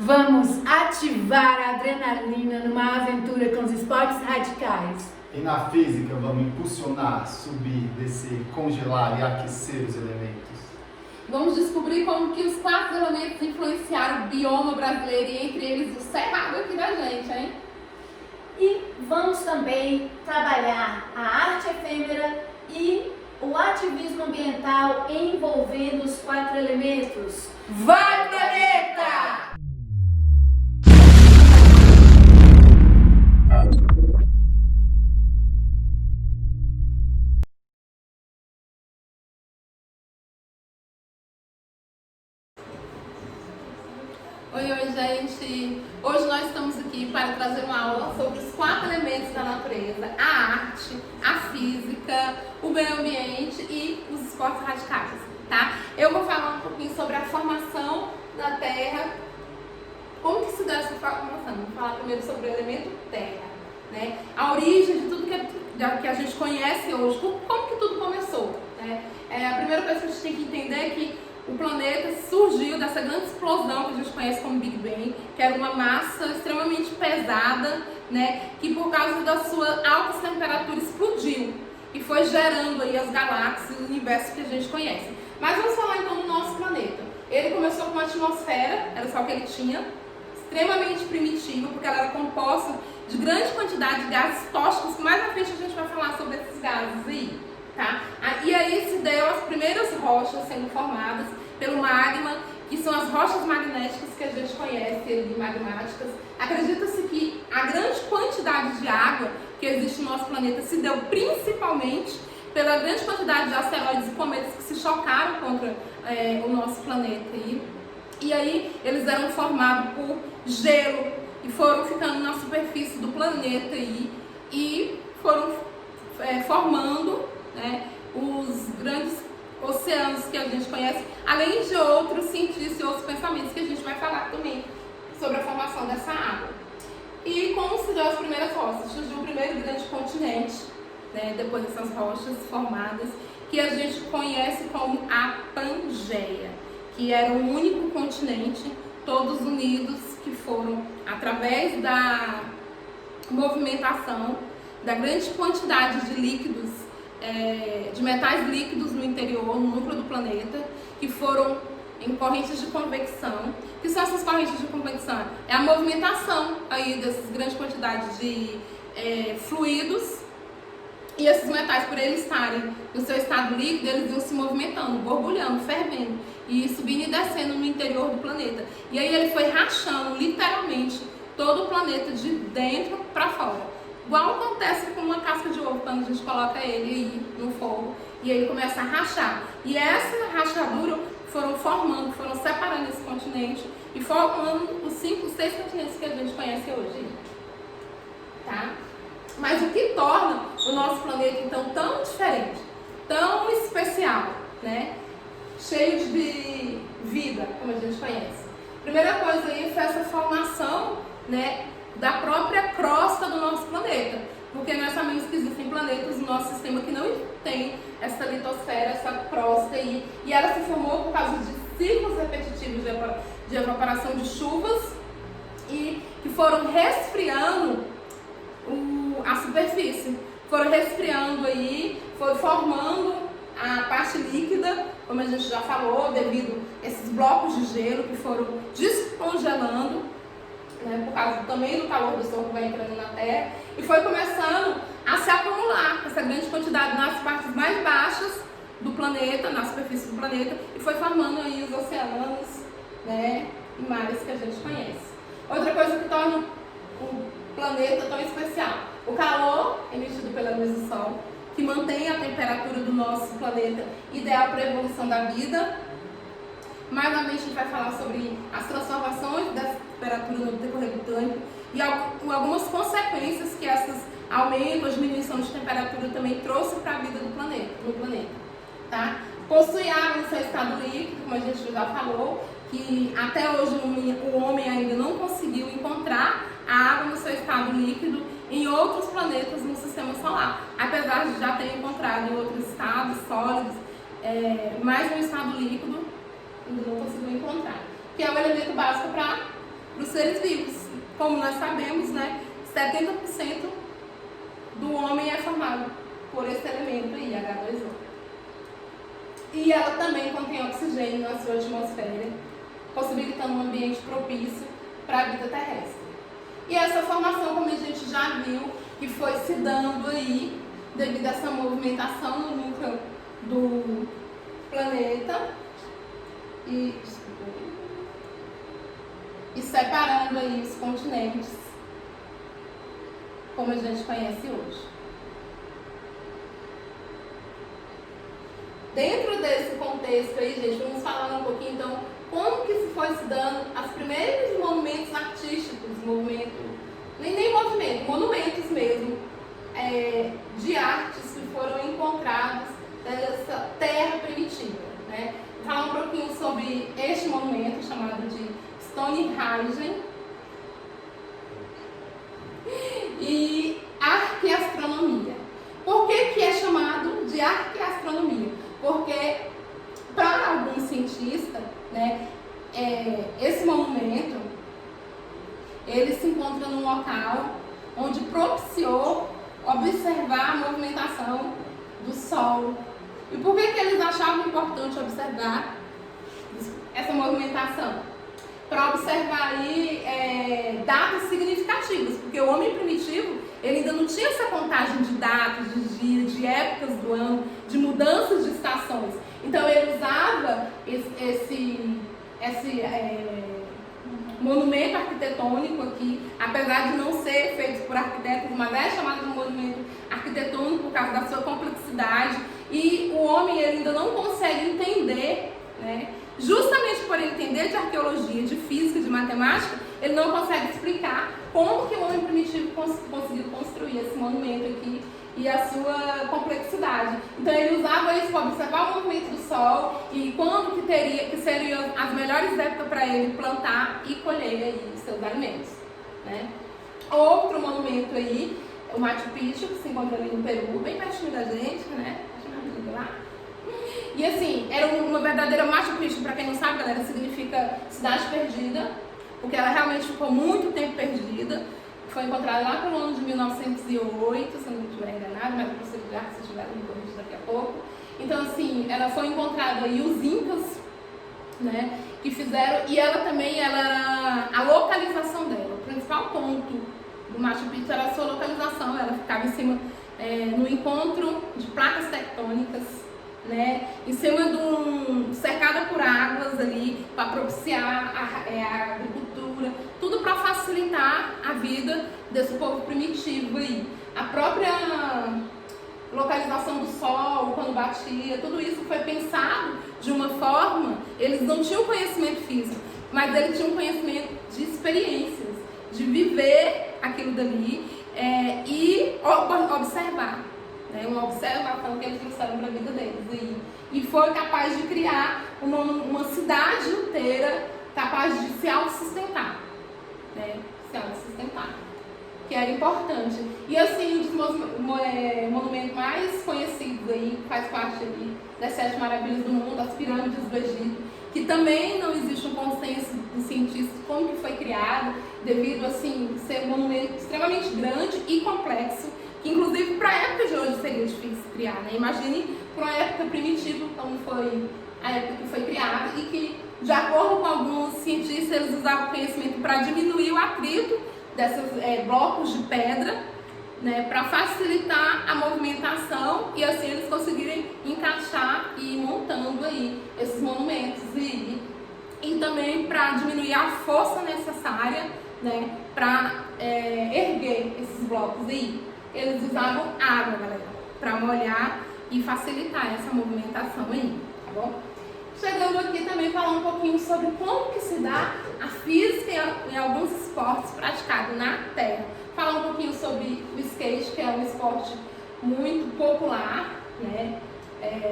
Vamos ativar a adrenalina numa aventura com os esportes radicais. E na física, vamos impulsionar, subir, descer, congelar e aquecer os elementos. Vamos descobrir como que os 4 elementos influenciaram o bioma brasileiro e entre eles o cerrado aqui da gente, hein? E vamos também trabalhar a arte efêmera e o ativismo ambiental envolvendo os 4 elementos. Vai, planeta! Oi, gente! Hoje nós estamos aqui para trazer uma aula sobre os 4 elementos da natureza: a arte, a física, o meio ambiente e os esportes radicais, tá? Eu vou falar um pouquinho sobre a formação da Terra, como que se dá essa formação. Vou falar primeiro sobre o elemento Terra, né? A origem de tudo que a gente conhece hoje, como que tudo começou, né? A primeira coisa que a gente tem que entender é que o planeta surgiu dessa grande explosão que a gente conhece como Big Bang, que era uma massa extremamente pesada, né, que por causa da sua alta temperatura explodiu e foi gerando aí as galáxias e o universo que a gente conhece. Mas vamos falar então do nosso planeta. Ele começou com uma atmosfera, era só o que ele tinha, extremamente primitiva, porque ela era composta de grande quantidade de gases tóxicos, que mais na frente a gente vai falar sobre esses gases aí. Tá? E aí se deu as primeiras rochas sendo formadas pelo magma, que são as rochas magnéticas que a gente conhece, magmáticas. Acredita-se que a grande quantidade de água que existe no nosso planeta se deu principalmente pela grande quantidade de asteroides e cometas que se chocaram contra o nosso planeta. E aí eles eram formados por gelo e foram ficando na superfície do planeta e foram formando os grandes oceanos que a gente conhece, além de outros cientistas e outros pensamentos que a gente vai falar também sobre a formação dessa água. E como se deu as primeiras rochas? Surgiu o primeiro grande continente, né, depois dessas rochas formadas, que a gente conhece como a Pangeia, que era o único continente, todos unidos, que foram através da movimentação da grande quantidade de líquidos, de metais líquidos no interior, no núcleo do planeta, que foram em correntes de convecção. O que são essas correntes de convecção? É a movimentação aí dessas grandes quantidades de fluidos, e esses metais, por eles estarem no seu estado líquido, eles iam se movimentando, borbulhando, fervendo e subindo e descendo no interior do planeta. E aí ele foi rachando literalmente todo o planeta de dentro para fora. Igual acontece com uma casca de ovo, quando a gente coloca ele aí no fogo e ele começa a rachar. E essa rachadura foram separando esse continente e formando os 5, 6 continentes que a gente conhece hoje. Tá? Mas o que torna o nosso planeta então tão diferente, tão especial, né? Cheio de vida, como a gente conhece? Primeira coisa aí foi essa formação, né, da própria crosta do nosso planeta, porque nós sabemos que existem planetas no nosso sistema que não tem essa litosfera, essa crosta aí, e ela se formou por causa de ciclos repetitivos de evaporação de chuvas e que foram resfriando a superfície, foram resfriando aí, foi formando a parte líquida, como a gente já falou, devido a esses blocos de gelo que foram descongelando, né, por causa também do calor do Sol que vai entrando na Terra, e foi começando a se acumular essa grande quantidade nas partes mais baixas do planeta, na superfície do planeta, e foi formando aí os oceanos, né, e mares que a gente conhece. Outra coisa que torna o planeta tão especial: o calor emitido pela luz do Sol, que mantém a temperatura do nosso planeta ideal para a evolução da vida. Mais na frente a gente vai falar sobre as transformações dessa temperatura no decorrer do tempo e algumas consequências que essas aumentos ou diminuição de temperatura também trouxe para a vida no planeta. Tá? Possui água no seu estado líquido, como a gente já falou, que até hoje o homem ainda não conseguiu encontrar a água no seu estado líquido em outros planetas no sistema solar, apesar de já ter encontrado em outros estados sólidos, mas no estado líquido ainda não conseguiu encontrar, que é o elemento básico para para os seres vivos. Como nós sabemos, né, 70% do homem é formado por esse elemento aí, H2O. E ela também contém oxigênio na sua atmosfera, possibilitando um ambiente propício para a vida terrestre. E essa formação, como a gente já viu, que foi se dando aí devido a essa movimentação no núcleo do planeta e separando aí os continentes, como a gente conhece hoje. Dentro desse contexto aí, gente, vamos falar um pouquinho, então, como que se foi se dando os primeiros monumentos artísticos, monumentos mesmo, de artes que foram encontrados nessa terra primitiva, né? Vou falar um pouquinho sobre este monumento chamado de Stonehenge e arqueastronomia. Por que é chamado de arqueastronomia? Porque, para alguns cientistas, né, esse monumento ele se encontra num local onde propiciou observar a movimentação do Sol. E por que eles achavam importante observar essa movimentação? Para observar aí datas significativas, porque o homem primitivo ele ainda não tinha essa contagem de datas, de dias, de épocas do ano, de mudanças de estações. Então ele usava esse monumento arquitetônico aqui, apesar de não ser feito por arquitetos, mas é chamado de monumento arquitetônico por causa da sua complexidade, e o homem ele ainda não consegue entender, né? Justamente por ele entender de arqueologia, de física, de matemática, ele não consegue explicar como que o homem primitivo conseguiu construir esse monumento aqui e a sua complexidade. Então ele usava isso para observar o movimento do Sol e quando que seriam as melhores épocas para ele plantar e colher aí os seus alimentos, né? Outro monumento aí, o Machu Picchu, que se encontra ali no Peru, bem pertinho da gente, né? Lá. E assim, era uma verdadeira Machu Picchu, para quem não sabe, galera, significa cidade perdida, porque ela realmente ficou muito tempo perdida. Foi encontrada lá pelo ano de 1908, se eu não estiver enganado, mas você já, se estiver me corrigir daqui a pouco. Então, assim, ela foi encontrada aí os incas, né, que fizeram, e ela também, a localização dela, o principal ponto do Machu Picchu era a sua localização, ela ficava em cima, no encontro de placas tectônicas, né, em cima cercada por águas ali, para propiciar a agricultura, tudo para facilitar a vida desse povo primitivo aí. A própria localização do sol, quando batia, tudo isso foi pensado de uma forma, eles não tinham conhecimento físico, mas eles tinham conhecimento de experiências, de viver aquilo dali e observar. Uma observação que eles trouxeram para a vida deles e foi capaz de criar uma cidade inteira capaz de se autossustentar, né? Se autossustentar, que era importante. E assim, um dos monumentos mais conhecidos aí, faz parte ali das 7 maravilhas do mundo, as pirâmides do Egito, que também não existe um consenso dos cientistas como que foi criado, devido assim ser um monumento extremamente grande e complexo, que inclusive para a época de hoje seria difícil criar, né? Imagine para uma época primitiva como foi a época que foi criada e que, de acordo com alguns cientistas, eles usavam o conhecimento para diminuir o atrito desses blocos de pedra, né, para facilitar a movimentação e assim eles conseguirem encaixar e ir montando aí esses monumentos e também para diminuir a força necessária, né, para erguer esses blocos aí. Eles usavam água, galera, para molhar e facilitar essa movimentação aí, tá bom? Chegando aqui também falar um pouquinho sobre como que se dá a física em alguns esportes praticados na Terra. Falar um pouquinho sobre o skate, que é um esporte muito popular, né?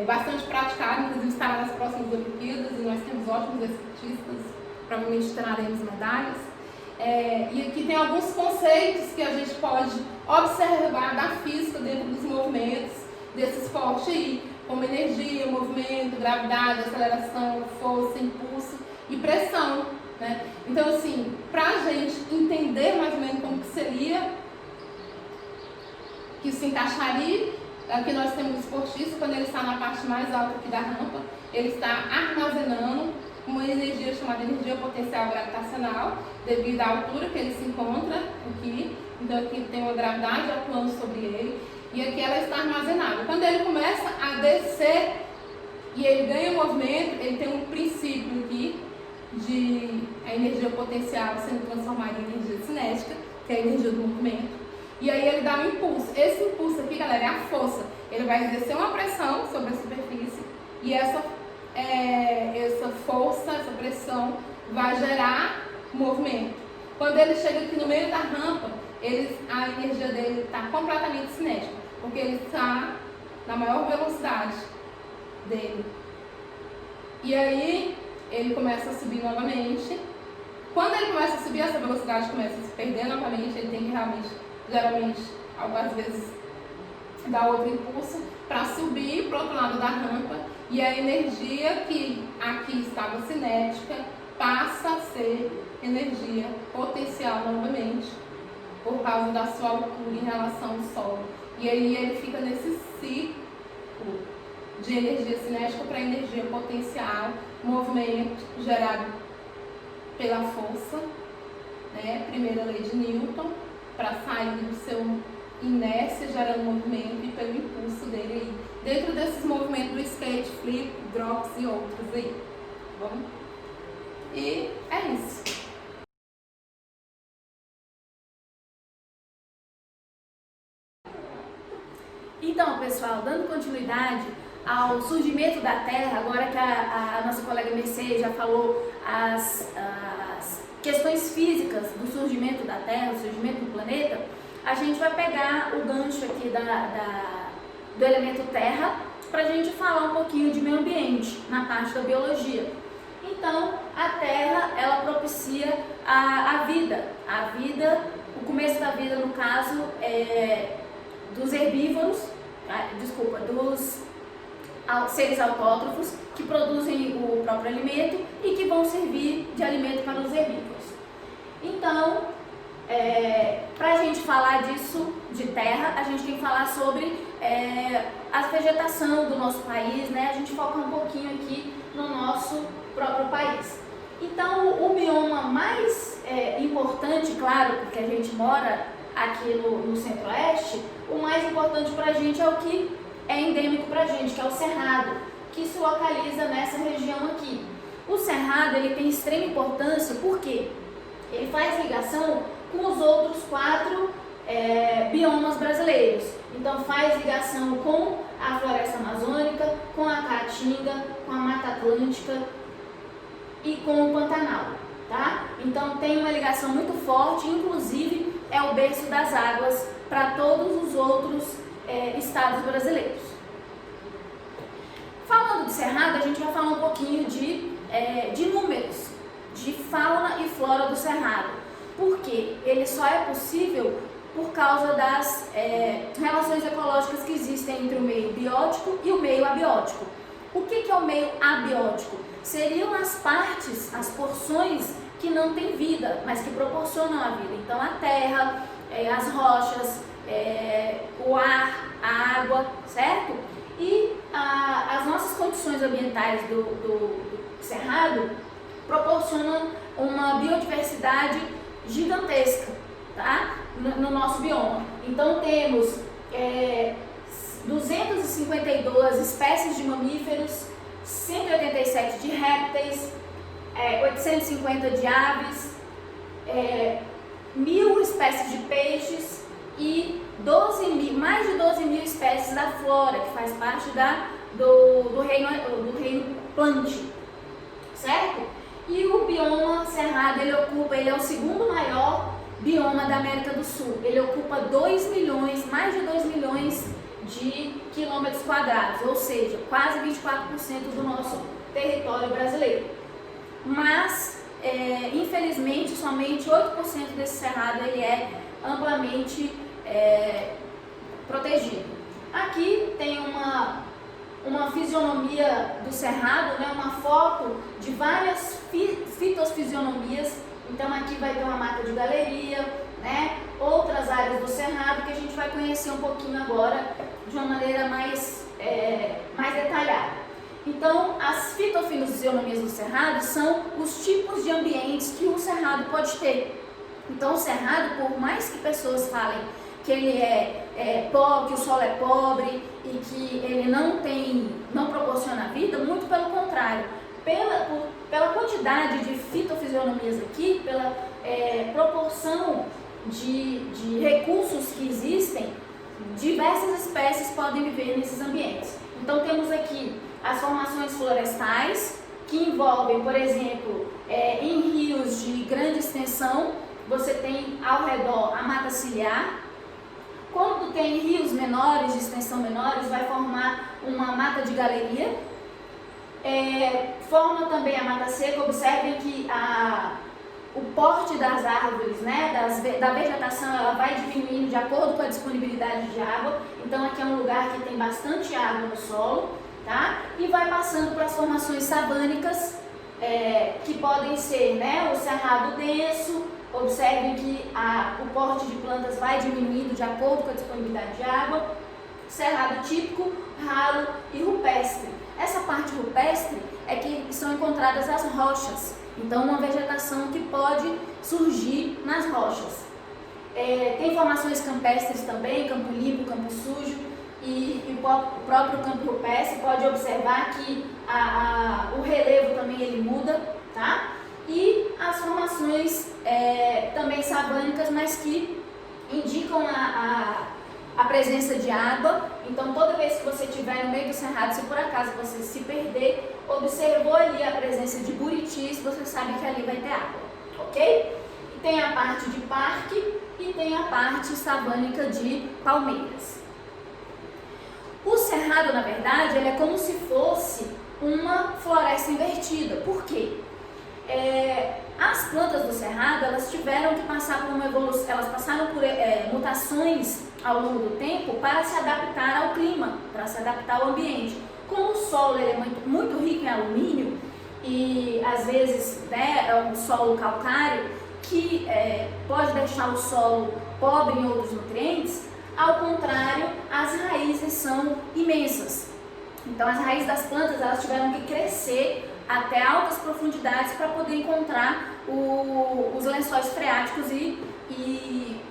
Bastante praticado, inclusive estará nas próximas Olimpíadas e nós temos ótimos skatistas, provavelmente traremos medalhas. E aqui tem alguns conceitos que a gente pode observar da física dentro dos movimentos desse esporte aí, como energia, movimento, gravidade, aceleração, força, impulso e pressão, né? Então, assim, para a gente entender mais ou menos como que seria, que se encaixaria, aqui nós temos o esportista, quando ele está na parte mais alta aqui da rampa, ele está armazenando uma energia chamada energia potencial gravitacional, devido à altura que ele se encontra aqui. Então aqui tem uma gravidade atuando sobre ele, e aqui ela está armazenada. Quando ele começa a descer e ele ganha movimento, ele tem um princípio aqui de a energia potencial sendo transformada em energia cinética, que é a energia do movimento. E aí ele dá um impulso. Esse impulso aqui, galera, é a força. Ele vai exercer uma pressão sobre a superfície e essa força, essa pressão vai gerar movimento. Quando ele chega aqui no meio da rampa, a energia dele está completamente cinética, porque ele está na maior velocidade dele. E aí ele começa a subir novamente. Quando ele começa a subir, essa velocidade começa a se perder novamente, ele tem que realmente, geralmente, algumas vezes, dar outro impulso para subir para o outro lado da rampa, e a energia que aqui estava cinética passa a ser energia potencial novamente, por causa da sua altura em relação ao solo. E aí ele fica nesse ciclo de energia cinética para energia potencial, movimento gerado pela força, né? Primeira lei de Newton, para sair do seu inércia gerando movimento e pelo impulso dele aí. Dentro desses movimentos do skate, flip, drops e outros aí. Tá bom? E é isso. Então, pessoal, dando continuidade ao surgimento da Terra, agora que a nossa colega Mercedes já falou as questões físicas do surgimento da Terra, do surgimento do planeta, a gente vai pegar o gancho aqui do elemento Terra para a gente falar um pouquinho de meio ambiente na parte da biologia. Então, a Terra, ela propicia a vida, o começo da vida, no caso, dos herbívoros, dos seres autótrofos que produzem o próprio alimento e que vão servir de alimento para os herbívoros. Então, para a gente falar disso, de terra, a gente tem que falar sobre a vegetação do nosso país, né? A gente foca um pouquinho aqui no nosso próprio país. Então, o bioma mais importante, claro, porque a gente mora aqui no Centro-Oeste, o mais importante para a gente é o que é endêmico para a gente, que é o Cerrado, que se localiza nessa região aqui. O Cerrado, ele tem extrema importância porque ele faz ligação com os outros 4 biomas brasileiros. Então faz ligação com a floresta amazônica, com a caatinga, com a Mata Atlântica e com o Pantanal, tá? Então tem uma ligação muito forte, inclusive é o berço das águas para todos os outros estados brasileiros. Falando de Cerrado, a gente vai falar um pouquinho de números, de fauna e flora do Cerrado, porque ele só é possível por causa das relações ecológicas que existem entre o meio biótico e o meio abiótico. O que é o meio abiótico? Seriam as partes, as porções que não têm vida, mas que proporcionam a vida. Então a terra, as rochas, o ar, a água, certo? E as nossas condições ambientais do Cerrado proporcionam uma biodiversidade gigantesca, tá? No nosso bioma. Então temos 252 espécies de mamíferos, 187 de répteis, 850 de aves, 1.000 espécies de peixes e mais de 12 mil espécies da flora, que faz parte do reino plântico, certo? E o bioma Cerrado, ele é o segundo maior bioma da América do Sul. Ele ocupa mais de 2 milhões de quilômetros quadrados, ou seja, quase 24% do nosso território brasileiro. Mas, infelizmente, somente 8% desse cerrado ele é amplamente protegido. Aqui tem uma fisionomia do cerrado, né, uma foto de várias fitosfisionomias. Então aqui vai ter uma mata de galeria, né? Outras áreas do cerrado que a gente vai conhecer um pouquinho agora de uma maneira mais detalhada. Então, as fitofisinomias do cerrado são os tipos de ambientes que um cerrado pode ter. Então, o cerrado, por mais que pessoas falem que ele é pobre, que o solo é pobre e que ele não proporciona vida, muito pelo contrário. Pela quantidade de fitofisionomias aqui, pela proporção de recursos que existem, diversas espécies podem viver nesses ambientes. Então temos aqui as formações florestais, que envolvem, por exemplo, em rios de grande extensão, você tem ao redor a mata ciliar. Quando tem rios menores, de extensão menores, vai formar uma mata de galeria. Forma também a mata seca. Observem que o porte das árvores, né, da vegetação, ela vai diminuindo de acordo com a disponibilidade de água. Então aqui é um lugar que tem bastante água no solo, tá? E vai passando para as formações savânicas, que podem ser, né, o cerrado denso. Observem que o porte de plantas vai diminuindo de acordo com a disponibilidade de água. Cerrado típico, ralo e rupestre. Essa parte rupestre é que são encontradas as rochas. Então, uma vegetação que pode surgir nas rochas. Tem formações campestres também, campo limpo, campo sujo, e o próprio campo rupestre pode observar que o relevo também ele muda, tá? E as formações também savânicas, mas que indicam a presença de água. Então, toda vez que você estiver no meio do cerrado, se por acaso você se perder, observou ali a presença de buritis, você sabe que ali vai ter água, ok? E tem a parte de parque e tem a parte savânica de palmeiras. O cerrado, na verdade, ele é como se fosse uma floresta invertida. Por quê? As plantas do cerrado, elas tiveram que passar por uma evolução, elas passaram por mutações ao longo do tempo para se adaptar ao clima, para se adaptar ao ambiente. Como o solo ele é muito rico em alumínio e às vezes, né, é um solo calcário que pode deixar o solo pobre em outros nutrientes, ao contrário, as raízes são imensas. Então as raízes das plantas elas tiveram que crescer até altas profundidades para poder encontrar os lençóis freáticos e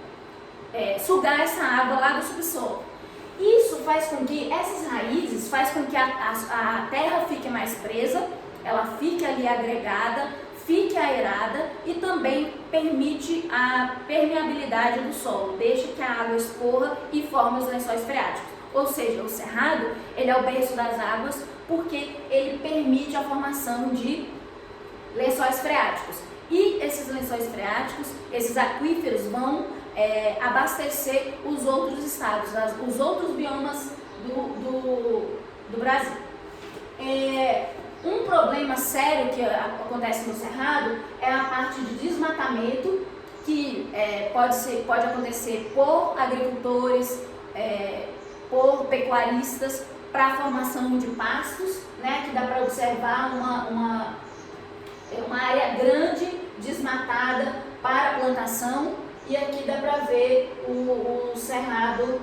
sugar essa água lá do subsolo. Isso faz com que essas raízes, faz com que a terra fique mais presa, ela fique ali agregada, fique aerada e também permite a permeabilidade do solo, deixa que a água escorra e forme os lençóis freáticos. Ou seja, o cerrado ele é o berço das águas porque ele permite a formação de lençóis freáticos. E esses lençóis freáticos, esses aquíferos vão abastecer os outros estados, os outros biomas do Brasil. Um problema sério que acontece no cerrado é a parte de desmatamento, que pode acontecer por agricultores, por pecuaristas, para a formação de pastos, né, que dá para observar uma área grande desmatada para a plantação, e aqui dá para ver o cerrado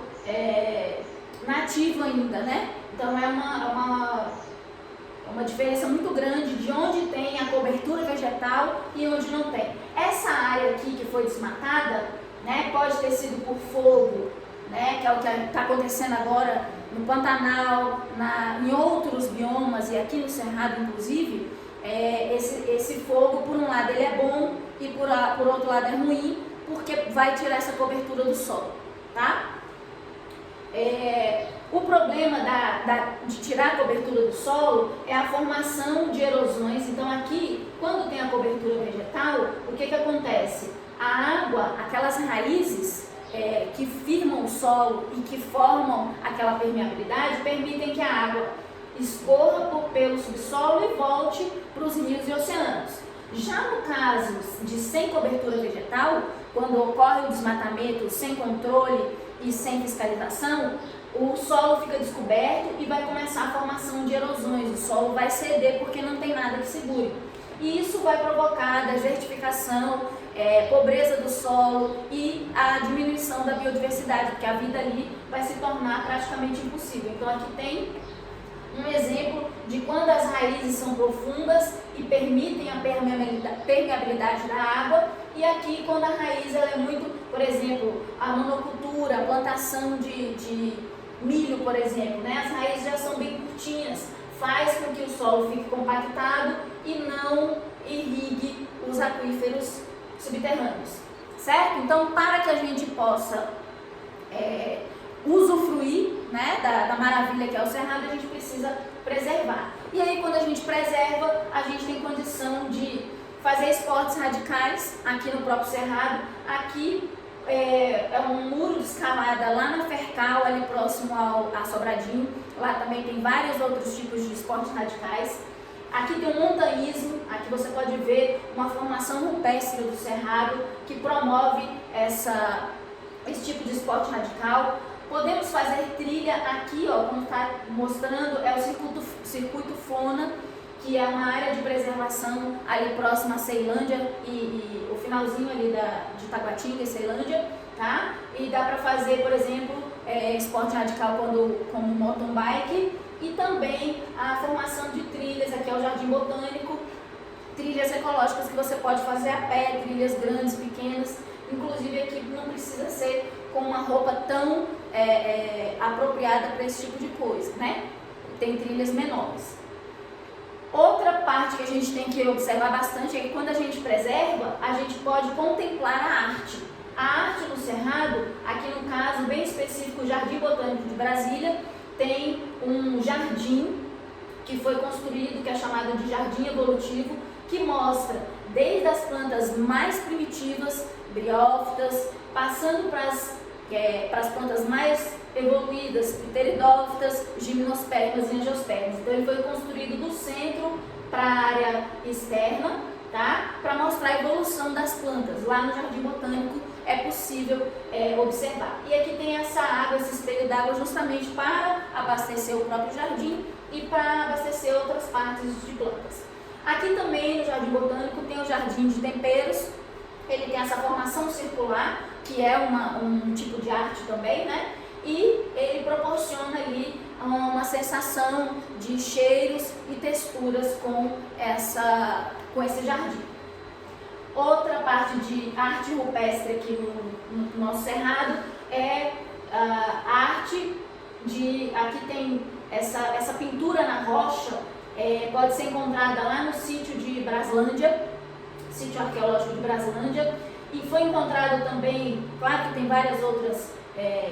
nativo ainda, né? Então é uma diferença muito grande de onde tem a cobertura vegetal e onde não tem. Essa área aqui que foi desmatada, né, pode ter sido por fogo, né, que é o que está acontecendo agora no Pantanal, em outros biomas e aqui no Cerrado inclusive. Esse fogo, por um lado ele é bom e por outro lado é ruim, porque vai tirar essa cobertura do solo, tá? O problema de tirar a cobertura do solo é a formação de erosões. Então aqui, quando tem a cobertura vegetal, o que acontece? A água, aquelas raízes que firmam o solo e que formam aquela permeabilidade, permitem que a água escorra pelo subsolo e volte para os rios e oceanos. Já no caso de sem cobertura vegetal, quando ocorre o desmatamento sem controle e sem fiscalização, o solo fica descoberto e vai começar a formação de erosões. O solo vai ceder porque não tem nada que segure. e isso vai provocar desertificação, pobreza do solo e a diminuição da biodiversidade, porque a vida ali vai se tornar praticamente impossível. Então aqui tem um exemplo de quando as raízes são profundas e permitem a permeabilidade da água, e aqui quando a raiz ela é muito, por exemplo, a monocultura, a plantação de milho, por exemplo, né? As raízes já são bem curtinhas, faz com que o solo fique compactado e não irrigue os aquíferos subterrâneos, certo? Então, para que a gente possa usufruir, né, da maravilha que é o cerrado, a gente precisa preservar. E aí, quando a gente preserva, a gente tem condição de fazer esportes radicais aqui no próprio cerrado. Aqui é um muro de escalada lá na Fercal, ali próximo a Sobradinho. Lá também tem vários outros tipos de esportes radicais. Aqui tem um montanhismo, aqui você pode ver uma formação rupestre do cerrado que promove esse tipo de esporte radical. Podemos fazer trilha aqui, ó, como está mostrando, é o circuito Flona, que é uma área de preservação ali próxima a Ceilândia e o finalzinho ali de Taguatinga e Ceilândia, tá? E dá para fazer, por exemplo, esporte radical como mountain bike, e também a formação de trilhas, aqui é o Jardim Botânico, trilhas ecológicas que você pode fazer a pé, trilhas grandes, pequenas, inclusive aqui não precisa ser com uma roupa tão apropriada para esse tipo de coisa, né? Tem trilhas menores. Outra parte que a gente tem que observar bastante é que quando a gente preserva, a gente pode contemplar a arte. A arte no cerrado, aqui no caso bem específico, o Jardim Botânico de Brasília, tem um jardim que foi construído, que é chamado de jardim evolutivo, que mostra desde as plantas mais primitivas, briófitas, passando para as plantas mais evoluídas, pteridófitas, gimnospermas e angiospermas. Então ele foi construído do centro para a área externa, tá? Para mostrar a evolução das plantas. Lá no Jardim Botânico é possível observar. E aqui tem essa água, esse espelho d'água, justamente para abastecer o próprio jardim e para abastecer outras partes de plantas. Aqui também no Jardim Botânico tem o Jardim de Temperos. Ele tem essa formação circular, que é um tipo de arte também, né? E ele proporciona ali uma sensação de cheiros e texturas com esse jardim. Outra parte de arte rupestre aqui no nosso cerrado é a arte aqui tem essa pintura na rocha, pode ser encontrada lá no sítio de Braslândia, sítio arqueológico de Braslândia, e foi encontrado também, claro que tem várias outras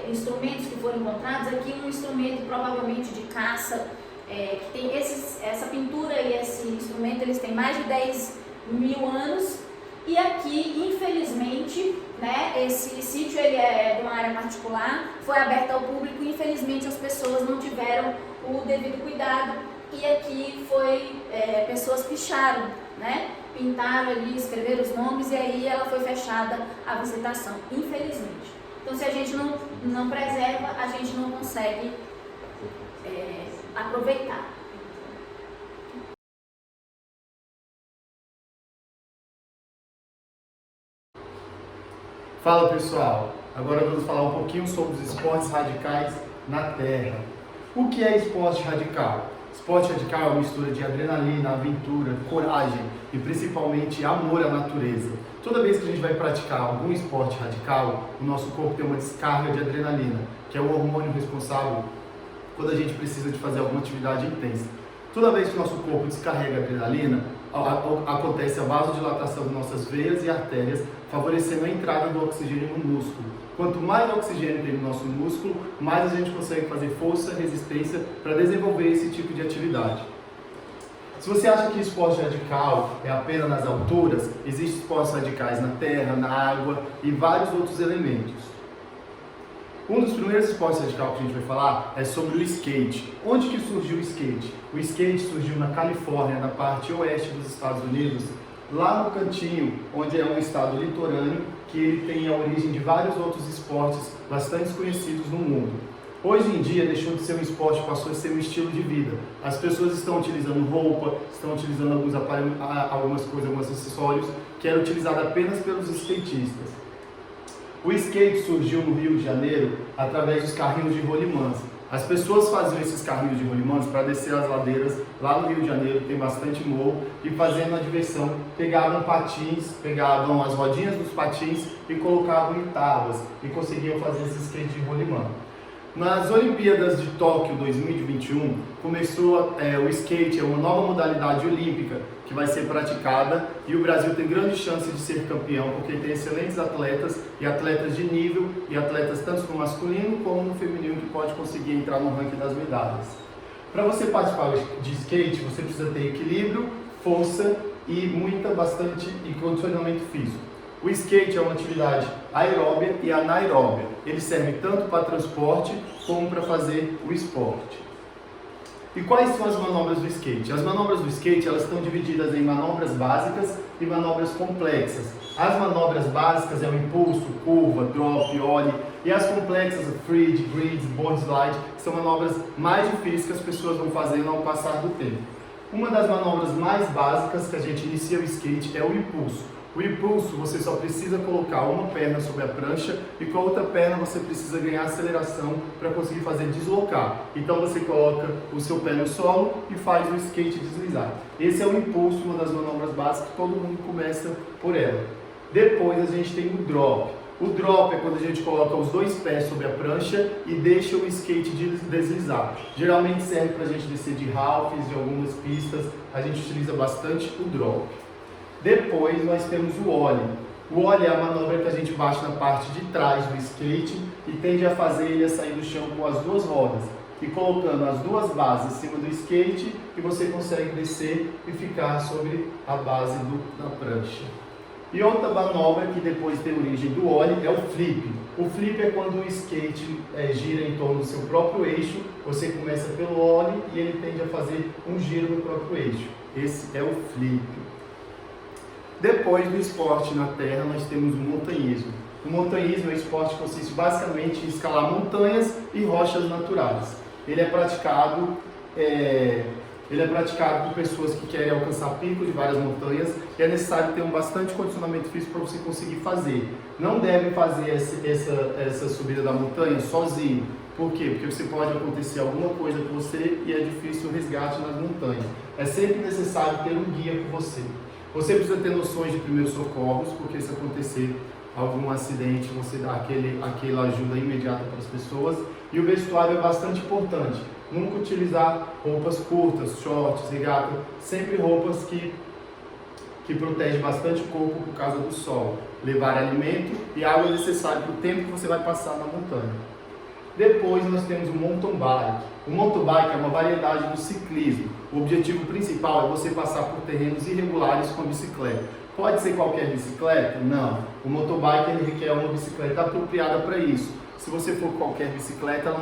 instrumentos que foram encontrados, aqui um instrumento provavelmente de caça, que tem essa pintura e esse instrumento, eles têm mais de 10 mil anos, e aqui, infelizmente, né, esse sítio ele é de uma área particular, foi aberto ao público e infelizmente as pessoas não tiveram o devido cuidado, e aqui pessoas picharam, né? Pintaram ali, escreveram os nomes, e aí ela foi fechada a visitação, infelizmente. Então, se a gente não preserva, a gente não consegue aproveitar. Fala pessoal, agora vamos falar um pouquinho sobre os esportes radicais na Terra. O que é esporte radical? Esporte radical é uma mistura de adrenalina, aventura, coragem e principalmente amor à natureza. Toda vez que a gente vai praticar algum esporte radical, o nosso corpo tem uma descarga de adrenalina, que é o hormônio responsável quando a gente precisa de fazer alguma atividade intensa. Toda vez que o nosso corpo descarrega adrenalina, acontece a vasodilatação das nossas veias e artérias, favorecendo a entrada do oxigênio no músculo. Quanto mais oxigênio tem no nosso músculo, mais a gente consegue fazer força, resistência para desenvolver esse tipo de atividade. Se você acha que esporte radical é apenas nas alturas, existem esportes radicais na terra, na água e vários outros elementos. Um dos primeiros esportes radicais que a gente vai falar é sobre o skate. Onde que surgiu o skate? O skate surgiu na Califórnia, na parte oeste dos Estados Unidos, lá no cantinho, onde é um estado litorâneo, que ele tem a origem de vários outros esportes bastante conhecidos no mundo. Hoje em dia deixou de ser um esporte, passou a ser um estilo de vida. As pessoas estão utilizando roupa, estão utilizando alguns aparelhos, algumas coisas, alguns acessórios que eram utilizados apenas pelos skatistas. O skate surgiu no Rio de Janeiro através dos carrinhos de rolimãs. As pessoas faziam esses carrinhos de rolimãs para descer as ladeiras lá no Rio de Janeiro, tem bastante morro, e fazendo a diversão, pegavam patins, pegavam as rodinhas dos patins e colocavam em tábuas e conseguiam fazer esse skate de rolimã. Nas Olimpíadas de Tóquio 2021, começou o skate, é uma nova modalidade olímpica que vai ser praticada e o Brasil tem grande chance de ser campeão porque tem excelentes atletas e atletas de nível e atletas tanto no masculino como no feminino que pode conseguir entrar no ranking das medalhas. Para você participar de skate, você precisa ter equilíbrio, força e bastante condicionamento físico. O skate é uma atividade aeróbia e anaeróbia. Ele serve tanto para transporte como para fazer o esporte. E quais são as manobras do skate? As manobras do skate elas estão divididas em manobras básicas e manobras complexas. As manobras básicas é o impulso, curva, drop, ollie. E as complexas, free, grids, board slide, são manobras mais difíceis que as pessoas vão fazendo ao passar do tempo. Uma das manobras mais básicas que a gente inicia o skate é o impulso. O impulso, você só precisa colocar uma perna sobre a prancha e com a outra perna você precisa ganhar aceleração para conseguir fazer deslocar. Então você coloca o seu pé no solo e faz o skate deslizar. Esse é o impulso, uma das manobras básicas, todo mundo começa por ela. Depois a gente tem o drop. O drop é quando a gente coloca os dois pés sobre a prancha e deixa o skate deslizar. Geralmente serve para a gente descer de halves, de algumas pistas, a gente utiliza bastante o drop. Depois nós temos o ollie. O ollie é a manobra que a gente bate na parte de trás do skate e tende a fazer ele sair do chão com as duas rodas. E colocando as duas bases em cima do skate e você consegue descer e ficar sobre a base da prancha. E outra manobra que depois tem origem do ollie é o flip. O flip é quando o skate gira em torno do seu próprio eixo. Você começa pelo ollie e ele tende a fazer um giro no próprio eixo. Esse é o flip. Depois do esporte na terra, nós temos o montanhismo. O montanhismo é um esporte que consiste basicamente em escalar montanhas e rochas naturais. Ele é praticado por pessoas que querem alcançar picos de várias montanhas e é necessário ter bastante condicionamento físico para você conseguir fazer. Não deve fazer essa subida da montanha sozinho. Por quê? Porque você pode acontecer alguma coisa com você e é difícil o resgate nas montanhas. É sempre necessário ter um guia com você. Você precisa ter noções de primeiros socorros, porque se acontecer algum acidente, você dá aquela ajuda imediata para as pessoas. E o vestuário é bastante importante. Nunca utilizar roupas curtas, shorts, regata, sempre roupas que protegem bastante o corpo por causa do sol. Levar alimento e água necessária para o tempo que você vai passar na montanha. Depois nós temos o mountain bike. O mountain bike é uma variedade do ciclismo. O objetivo principal é você passar por terrenos irregulares com a bicicleta. Pode ser qualquer bicicleta? Não. O mountain bike ele requer uma bicicleta apropriada para isso. Se você for qualquer bicicleta, ela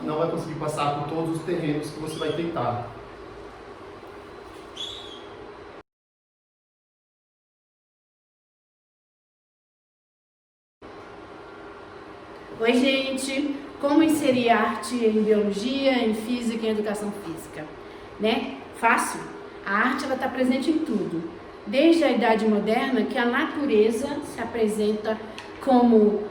não vai conseguir passar por todos os terrenos que você vai tentar. Oi, gente! Como inserir arte em biologia, em física e em educação física? Né? Fácil. A arte está presente em tudo. Desde a Idade Moderna, que a natureza se apresenta como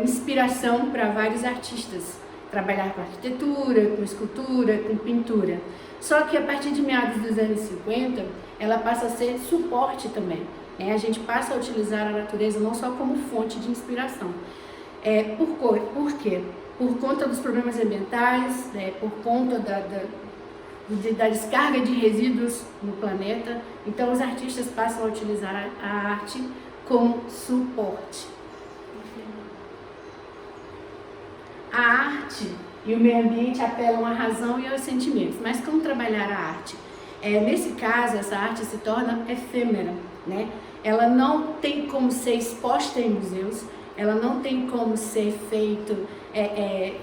inspiração para vários artistas. Trabalhar com arquitetura, com escultura, com pintura. Só que a partir de meados dos anos 50, ela passa a ser suporte também. Né? A gente passa a utilizar a natureza não só como fonte de inspiração. Por quê? Por conta dos problemas ambientais, por conta da descarga de resíduos no planeta. Então os artistas passam a utilizar a arte como suporte. A arte e o meio ambiente apelam à razão e aos sentimentos. Mas como trabalhar a arte? Nesse caso, essa arte se torna efêmera, né? Ela não tem como ser exposta em museus, ela não tem como ser feito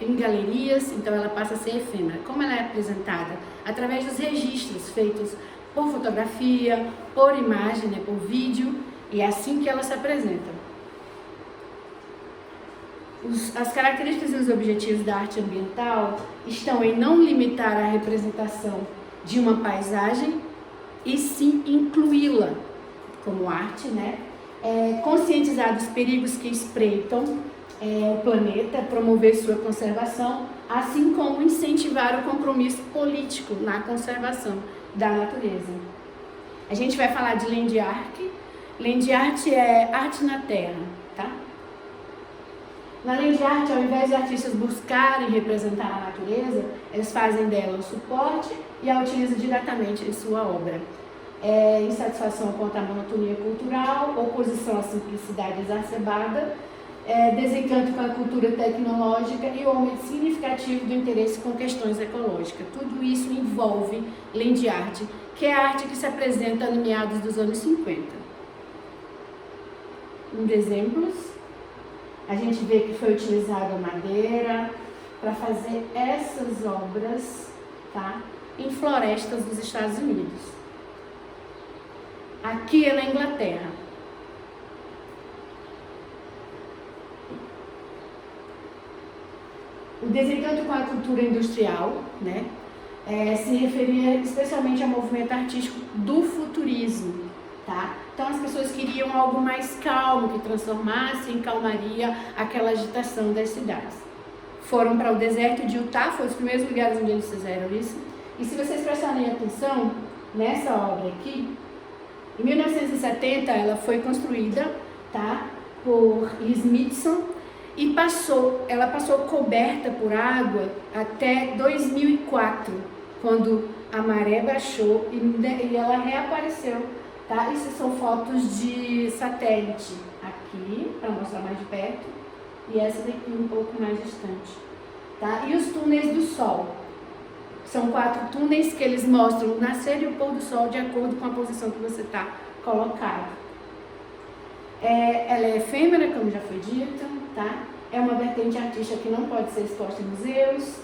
em galerias, então ela passa a ser efêmera. Como ela é apresentada? Através dos registros feitos por fotografia, por imagem, né, por vídeo, e é assim que ela se apresenta. As características e os objetivos da arte ambiental estão em não limitar a representação de uma paisagem e sim incluí-la como arte, né? Conscientizar dos perigos que espreitam o planeta, promover sua conservação, assim como incentivar o compromisso político na conservação da natureza. A gente vai falar de land art. Land art é arte na terra, tá? Na land art, ao invés de artistas buscarem representar a natureza, eles fazem dela o suporte e a utilizam diretamente em sua obra. Insatisfação contra a monotonia cultural, oposição à simplicidade exacerbada, desencanto com a cultura tecnológica e o aumento significativo do interesse com questões ecológicas. Tudo isso envolve land art, que é a arte que se apresenta em meados dos anos 50. Um dos exemplos, a gente vê que foi utilizada madeira para fazer essas obras, tá? Em florestas dos Estados Unidos. Aqui é na Inglaterra. O desencanto com a cultura industrial, né, se referia especialmente ao movimento artístico do futurismo, tá? Então as pessoas queriam algo mais calmo, que transformasse em calmaria aquela agitação das cidades. Foram para o deserto de Utah, foram os primeiros lugares onde eles fizeram isso. E se vocês prestarem atenção nessa obra aqui, em 1970 ela foi construída, tá, por Smithson e ela passou coberta por água até 2004, quando a maré baixou e ela reapareceu, tá? Isso são fotos de satélite aqui, para mostrar mais de perto, e essa daqui um pouco mais distante, tá? E os túneis do sol. São 4 túneis que eles mostram o nascer e o pôr do sol de acordo com a posição que você está colocado. Ela é efêmera, como já foi dito, tá? É uma vertente artística que não pode ser exposta em museus.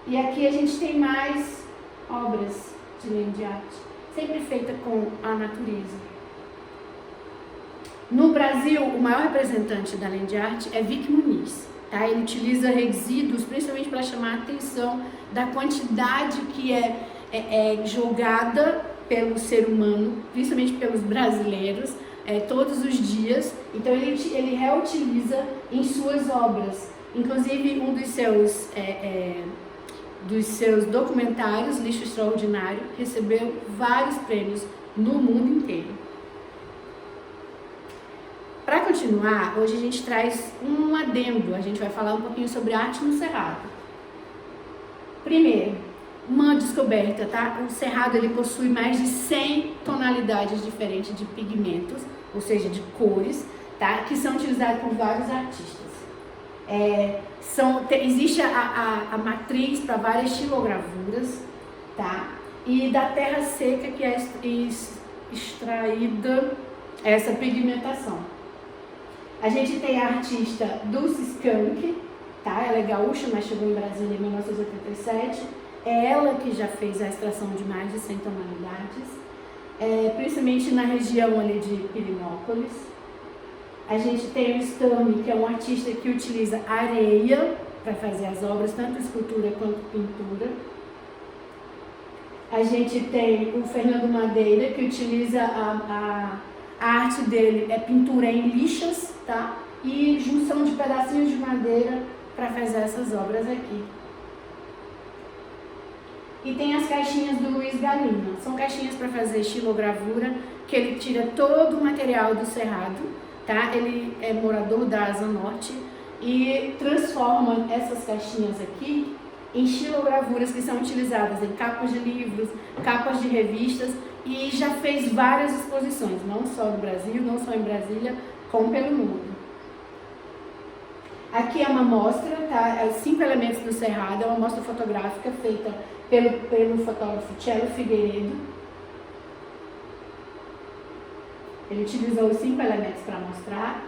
E aqui a gente tem mais obras de land art, sempre feita com a natureza. No Brasil, o maior representante da land art é Vic Muniz. Tá? Ele utiliza resíduos principalmente para chamar a atenção da quantidade que é jogada pelo ser humano, principalmente pelos brasileiros, todos os dias. Então ele reutiliza em suas obras. Inclusive um dos seus documentários, Lixo Extraordinário, recebeu vários prêmios no mundo inteiro. Para continuar, hoje a gente traz um adendo, a gente vai falar um pouquinho sobre arte no Cerrado. Primeiro, uma descoberta, tá? O Cerrado ele possui mais de 100 tonalidades diferentes de pigmentos, ou seja, de cores, tá? Que são utilizados por vários artistas. Existe a matriz para várias estilogravuras, tá? E da terra seca que é extraída essa pigmentação. A gente tem a artista Dulce Skunk, tá? Ela é gaúcha, mas chegou em Brasília em 1987. É ela que já fez a extração de mais de 100 tonalidades, principalmente na região ali de Pirinópolis. A gente tem o Stami, que é um artista que utiliza areia para fazer as obras, tanto escultura quanto pintura. A gente tem o Fernando Madeira, que utiliza a arte dele é pintura em lixas, tá? E junção de pedacinhos de madeira para fazer essas obras aqui. E tem as caixinhas do Luiz Galina. São caixinhas para fazer estilogravura, que ele tira todo o material do Cerrado, tá? Ele é morador da Asa Norte e transforma essas caixinhas aqui em estilogravuras que são utilizadas em capas de livros, capas de revistas, e já fez várias exposições, não só no Brasil, não só em Brasília, como pelo mundo. Aqui é uma mostra, tá? 5 elementos do Cerrado, é uma mostra fotográfica feita pelo fotógrafo Cello Figueiredo. Ele utilizou os 5 elementos para mostrar.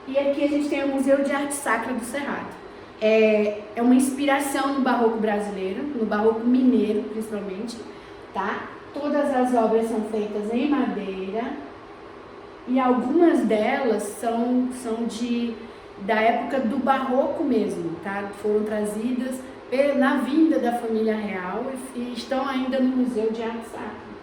E aqui a gente tem o Museu de Arte Sacra do Cerrado. É uma inspiração no barroco brasileiro, no barroco mineiro principalmente, tá? Todas as obras são feitas em madeira e algumas delas são de da época do barroco mesmo, tá? Foram trazidas na vinda da família real e estão ainda no Museu de Arte Sacra.